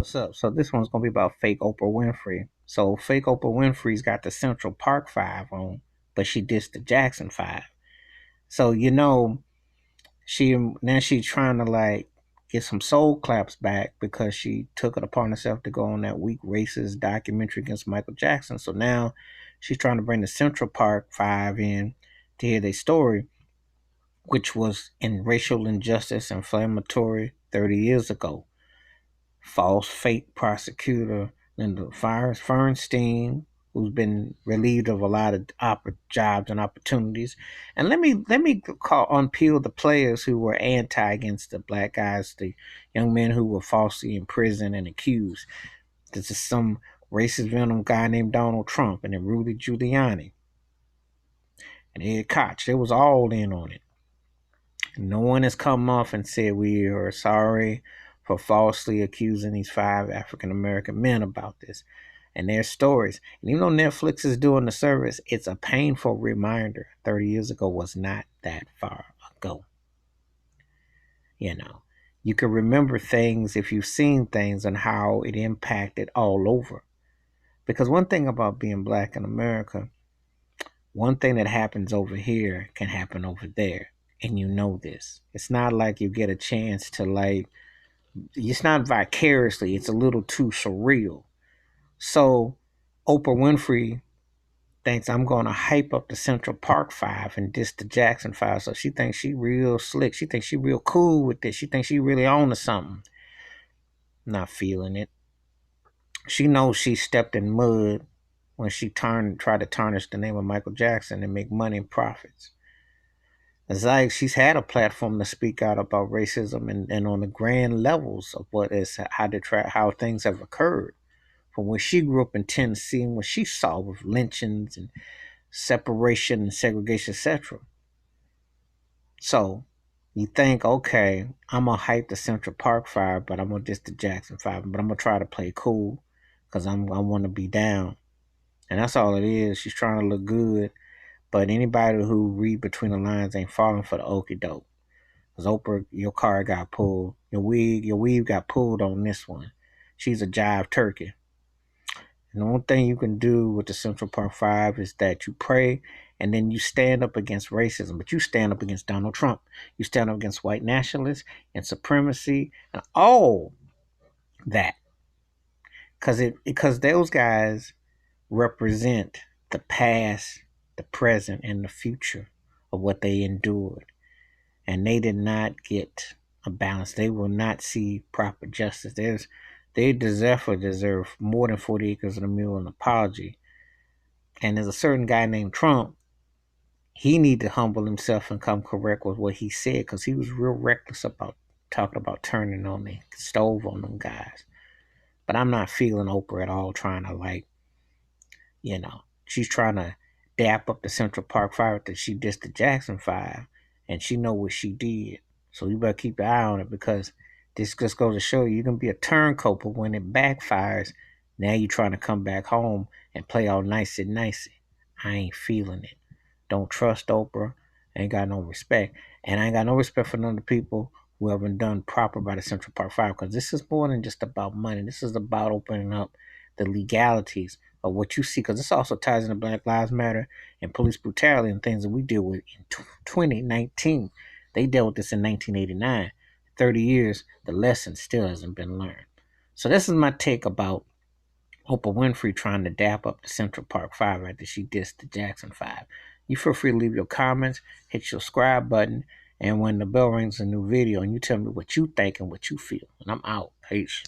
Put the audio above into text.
What's up? So this one's gonna be about fake Oprah Winfrey. So fake Oprah Winfrey's got the Central Park Five on, but she dissed the Jackson Five. So she now she's trying to like get some soul claps back because she took it upon herself to go on that weak racist documentary against Michael Jackson. So now she's trying to bring the Central Park Five in to hear their story, which was in racial injustice inflammatory 30 years ago. False fake prosecutor Linda Fernstein, who's been relieved of a lot of jobs and opportunities. And let me call unpeel the players who were anti against the black guys, the young men who were falsely imprisoned and accused. This is some racist venom guy named Donald Trump and then Rudy Giuliani and Ed Koch. They was all in on it. No one has come off and said we are sorry for falsely accusing these five African American men about this and their stories. And even though Netflix is doing the service, it's a painful reminder 30 years ago was not that far ago. You know, you can remember things if you've seen things and how it impacted all over. Because one thing about being black in America, one thing that happens over here can happen over there. And you know this. It's not like you get a chance to like, it's not vicariously, it's a little too surreal. So Oprah Winfrey thinks I'm going to hype up the Central Park Five and diss the Jackson Five. So she thinks she real slick. She thinks she real cool with this. She thinks she really on to something. Not feeling it. She knows she stepped in mud when she tried to tarnish the name of Michael Jackson and make money and profits. It's like she's had a platform to speak out about racism and on the grand levels of what is how things have occurred. From when she grew up in Tennessee and what she saw with lynchings and separation and segregation, etc. So you think, okay, I'm gonna hype the Central Park Five, but I'm gonna diss the Jackson Five, but I'm gonna try to play cool because I want to be down, and that's all it is. She's trying to look good, but anybody who read between the lines ain't falling for the okie doke. Cause Oprah, your card got pulled, your weave got pulled on this one. She's a jive turkey. And the one thing you can do with the Central Park Five is that you pray and then you stand up against racism, but you stand up against Donald Trump. You stand up against white nationalists and supremacy and all that. Because those guys represent the past, the present, and the future of what they endured. And they did not get a balance. They will not see proper justice. They deserve more than 40 acres and a mule and apology. And there's a certain guy named Trump. He need to humble himself and come correct with what he said because he was real reckless about talking about turning on the stove on them guys. But I'm not feeling Oprah at all trying to like, she's trying to dap up the Central Park Five that she dissed the Jackson Five and she know what she did. So you better keep your eye on it because this just goes to show you can be a turncoat, but when it backfires, now you're trying to come back home and play all nicey. I ain't feeling it. Don't trust Oprah. Ain't got no respect. And I ain't got no respect for none of the people who haven't done proper by the Central Park Five because this is more than just about money. This is about opening up the legalities of what you see because this also ties into Black Lives Matter and police brutality and things that we deal with in 2019. They dealt with this in 1989. 30 years, the lesson still hasn't been learned. So this is my take about Oprah Winfrey trying to dap up the Central Park Five after she dissed the Jackson Five. You feel free to leave your comments, hit your subscribe button, and when the bell rings a new video, and you tell me what you think and what you feel. And I'm out. Peace.